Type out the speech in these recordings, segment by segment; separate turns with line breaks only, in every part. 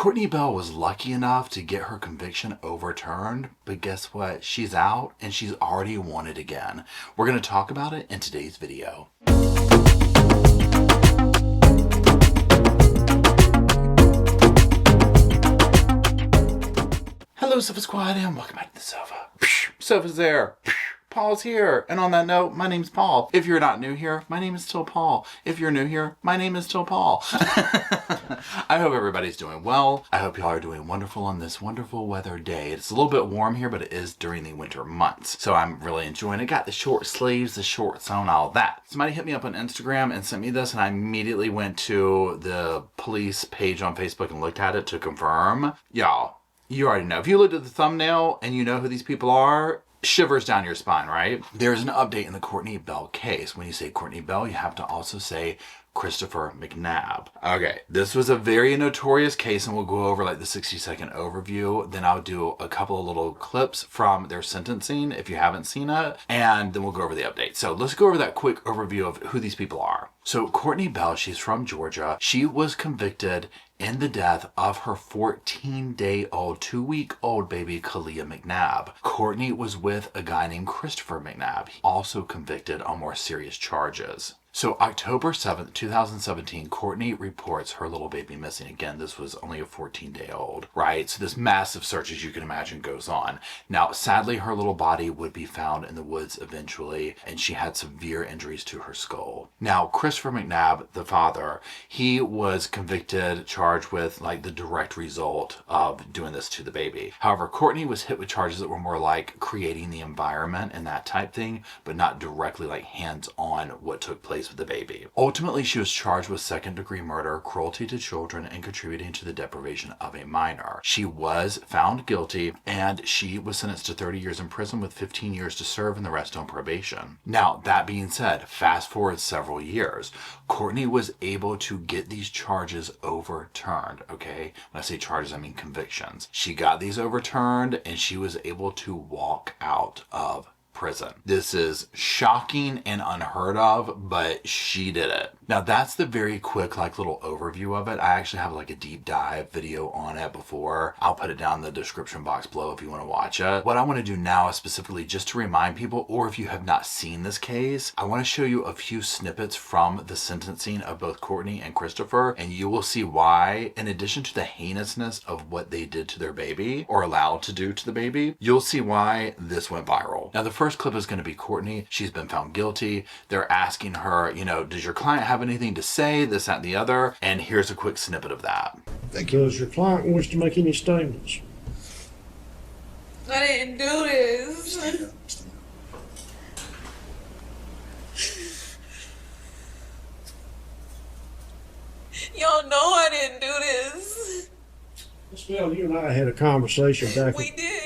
Cortney Bell was lucky enough to get her conviction overturned, but guess what? She's out and she's already won it again. We're going to talk about it in today's video. Hello, Sofa Squad, and welcome back to the sofa. Sofa's there. Paul's here. And on that note, my name's Paul. If you're not new here, my name is still Paul. If you're new here, my name is still Paul. I hope everybody's doing well. I hope y'all are doing wonderful on this wonderful weather day. It's a little bit warm here, but it is during the winter months. So I'm really enjoying it. Got the short sleeves, the shorts on, all that. Somebody hit me up on Instagram and sent me this, and I immediately went to the police page on Facebook and looked at it to confirm. Y'all, you already know. If you looked at the thumbnail and you know who these people are, shivers down your spine, right? There's an update in the Cortney Bell case. When you say Cortney Bell, you have to also say Christopher McNabb. Okay, this was a very notorious case, and we'll go over like the 60-second overview. Then I'll do a couple of little clips from their sentencing if you haven't seen it, and then we'll go over the update. So let's go over that quick overview of who these people are. So Cortney Bell, she's from Georgia. She was convicted in the death of her 14-day-old, 2-week-old baby, Caliyah McNabb. Cortney was with a guy named Christopher McNabb, also convicted on more serious charges. So October 7th, 2017, Cortney reports her little baby missing. Again, this was only a 14-day-old, right? So this massive search, as you can imagine, goes on. Now, sadly, her little body would be found in the woods eventually, and she had severe injuries to her skull. Now, Christopher McNabb, the father, he was convicted, charged with like the direct result of doing this to the baby. However, Cortney was hit with charges that were more like creating the environment and that type thing, but not directly like hands-on what took place with the baby. Ultimately, she was charged with second-degree murder, cruelty to children, and contributing to the deprivation of a minor. She was found guilty, and she was sentenced to 30 years in prison with 15 years to serve and the rest on probation. Now, that being said, fast forward several years, Cortney was able to get these charges overturned, okay? When I say charges, I mean convictions. She got these overturned, and she was able to walk out of prison. This is shocking and unheard of, but she did it. Now that's the very quick like little overview of it. I actually have like a deep dive video on it before. I'll put it down in the description box below if you want to watch it. What I want to do now is specifically just to remind people, or if you have not seen this case, I want to show you a few snippets from the sentencing of both Cortney and Christopher, and you will see why, in addition to the heinousness of what they did to their baby or allowed to do to the baby, you'll see why this went viral. Now the first clip is going to be Cortney. She's been found guilty. They're asking her, you know, does your client have anything to say, this, that, and the other? And here's a quick snippet of that.
Does your client wish to make any statements?
I didn't do this. Y'all know I didn't do this.
Miss Bell, you and I had a conversation
We did.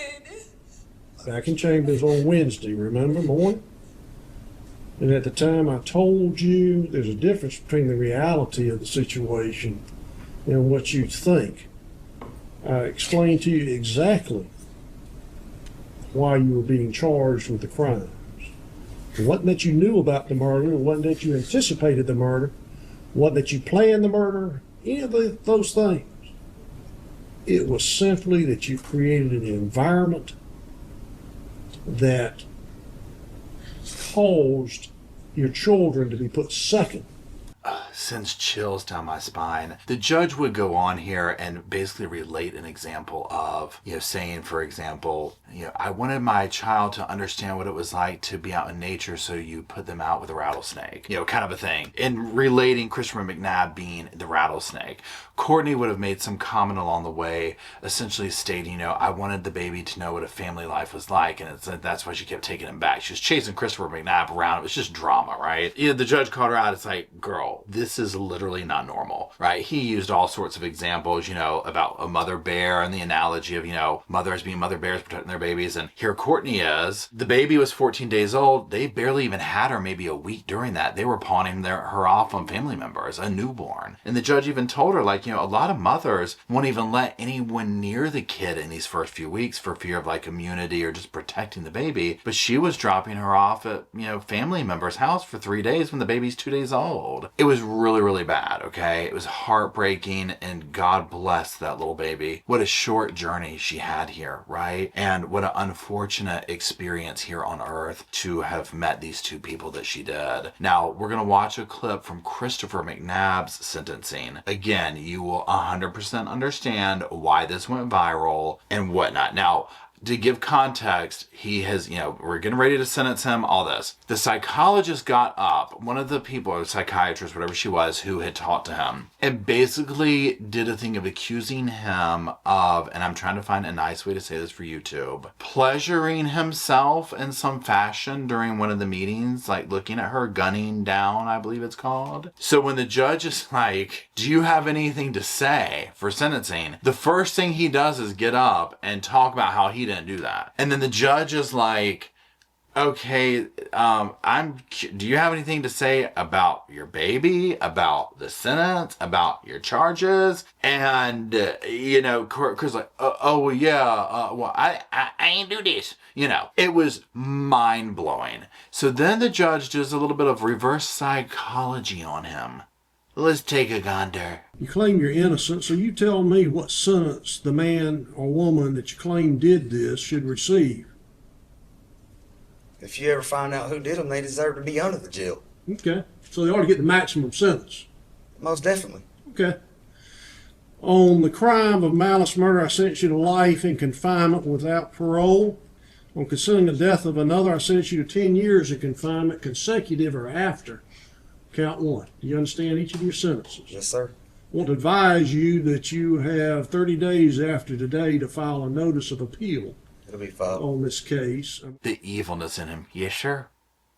back in Chambers on Wednesday, remember, morning? And at the time I told you there's a difference between the reality of the situation and what you think. I explained to you exactly why you were being charged with the crimes. It wasn't that you knew about the murder, it wasn't that you anticipated the murder, it wasn't that you planned the murder, any of those things. It was simply that you created an environment that caused your children to be put second.
Sends chills down my spine. The judge would go on here and basically relate an example of, you know, saying, for example, you know, I wanted my child to understand what it was like to be out in nature, so you put them out with a rattlesnake, you know, kind of a thing. And relating Christopher McNabb being the rattlesnake. Cortney would have made some comment along the way, essentially stating, you know, I wanted the baby to know what a family life was like, and that's why she kept taking him back. She was chasing Christopher McNabb around. It was just drama, right? You know, the judge called her out. It's like, girl, this is literally not normal, right? He used all sorts of examples, you know, about a mother bear and the analogy of, you know, mothers being mother bears protecting their babies. And here Cortney is, the baby was 14 days old. They barely even had her maybe a week during that. They were pawning her off on family members, a newborn. And the judge even told her, like, you know, a lot of mothers won't even let anyone near the kid in these first few weeks for fear of like immunity or just protecting the baby. But she was dropping her off at, you know, family member's house for 3 days when the baby's 2 days old. It was really, really bad, okay? It was heartbreaking, and God bless that little baby. What a short journey she had here, right? And what an unfortunate experience here on earth to have met these two people that she did. Now, we're going to watch a clip from Christopher McNabb's sentencing. Again, you will 100% understand why this went viral and whatnot. Now, to give context, he has, we're getting ready to sentence him, all this. The psychologist got up, one of the people, or psychiatrist, whatever she was, who had talked to him, and basically did a thing of accusing him of, and I'm trying to find a nice way to say this for YouTube, pleasuring himself in some fashion during one of the meetings, like looking at her, gunning down, I believe it's called. So when the judge is like, do you have anything to say for sentencing? The first thing he does is get up and talk about how he didn't do that. And then the judge is like, okay, do you have anything to say about your baby, about the sentence, about your charges? And, Chris like, well, yeah, well, I ain't do this. It was mind blowing. So then the judge does a little bit of reverse psychology on him. Let's take a gander.
You claim you're innocent, so you tell me what sentence the man or woman that you claim did this should receive.
If you ever find out who did them, they deserve to be under the jail.
Okay, so they ought to get the maximum sentence.
Most definitely.
Okay. On the crime of malice murder, I sentence you to life in confinement without parole. On concealing the death of another, I sentence you to 10 years of confinement, consecutive or after. Count one. Do you understand each of your sentences?
Yes, sir.
I want to advise you that you have 30 days after today to file a notice of appeal.
It'll be filed.
On this case.
The evilness in him. Yes, sir.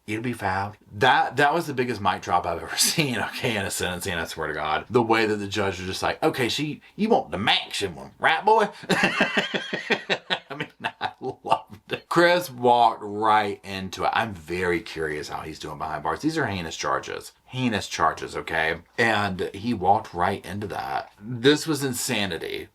It'll be filed. That was the biggest mic drop I've ever seen, okay, in a sentencing, I swear to God. The way that the judge was just like, okay, so you want the maximum, right, boy? I mean, I loved it. Chris walked right into it. I'm very curious how he's doing behind bars. These are heinous charges. Heinous charges, okay? And he walked right into that. This was insanity.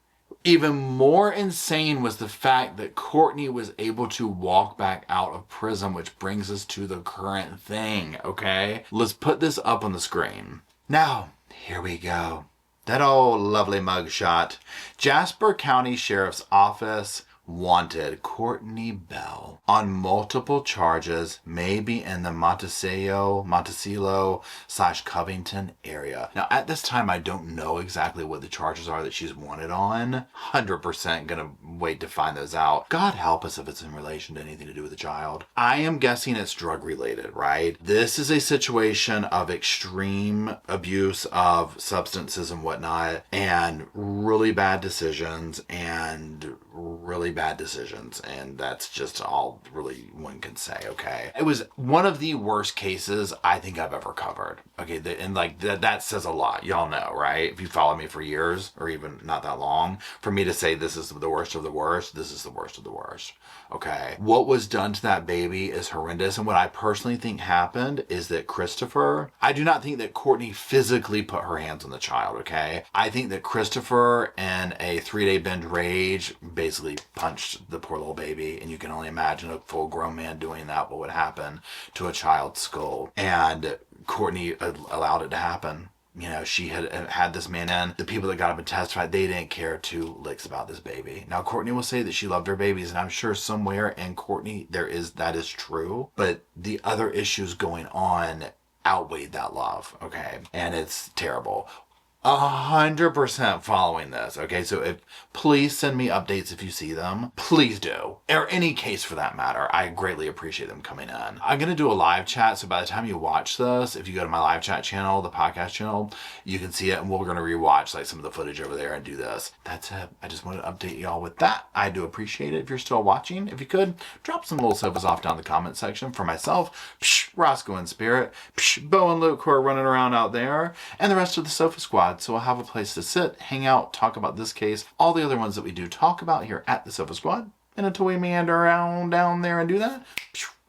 Even more insane was the fact that Cortney was able to walk back out of prison, which brings us to the current thing, okay? Let's put this up on the screen. Now, here we go. That old lovely mugshot. Jasper County Sheriff's Office wanted Cortney Bell on multiple charges, maybe in the Monticello/Covington area. Now, at this time, I don't know exactly what the charges are that she's wanted on. 100% gonna wait to find those out. God help us if it's in relation to anything to do with a child. I am guessing it's drug related, right? This is a situation of extreme abuse of substances and whatnot, and really bad decisions, and that's just all really one can say, okay? It was one of the worst cases I think I've ever covered, okay? And like that says a lot, y'all know, right? If you follow me for years, or even not that long, for me to say this is the worst of the worst, this is the worst of the worst, okay? What was done to that baby is horrendous, and what I personally think happened is that Christopher, I do not think that Cortney physically put her hands on the child, okay? I think that Christopher, in a 3-day binge rage, basically punched the poor little baby, and you can only imagine a full grown man doing that, what would happen to a child's skull. And Cortney allowed it to happen. She had this man in. The people that got up and testified, they didn't care 2 licks about this baby. Now, Cortney will say that she loved her babies, and I'm sure somewhere in Cortney that is true, but the other issues going on outweighed that love, okay? And it's terrible. 100% following this, okay? So please send me updates if you see them. Please do. Or any case for that matter. I greatly appreciate them coming in. I'm going to do a live chat, so by the time you watch this, if you go to my live chat channel, the podcast channel, you can see it, and we're going to rewatch like some of the footage over there and do this. That's it. I just wanted to update y'all with that. I do appreciate it if you're still watching. If you could, drop some little sofas off down in the comment section for myself, Rosco in spirit, Bo and Luke who are running around out there, and the rest of the Sofa Squad. So we'll have a place to sit, hang out, talk about this case, all the other ones that we do talk about here at the Sofa Squad. And until we meander around down there and do that,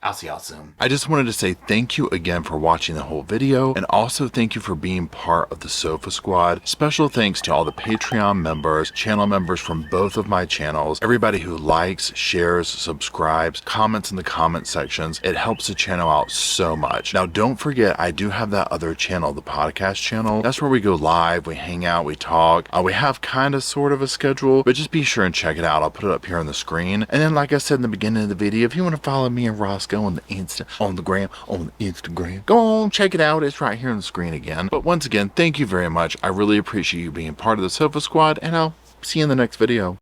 I'll see y'all soon. I just wanted to say thank you again for watching the whole video, and also thank you for being part of the Sofa Squad. Special thanks to all the Patreon members, channel members from both of my channels, everybody who likes, shares, subscribes, comments in the comment sections. It helps the channel out so much. Now don't forget, I do have that other channel, the podcast channel. That's where we go live, we hang out, we talk. We have kind of sort of a schedule, but just be sure and check it out. I'll put it up here on the screen. And then like I said in the beginning of the video, if you want to follow me and Rosco on the Instagram, go on, check it out. It's right here on the screen again. But once again, thank you very much. I really appreciate you being part of the Sofa Squad, and I'll see you in the next video.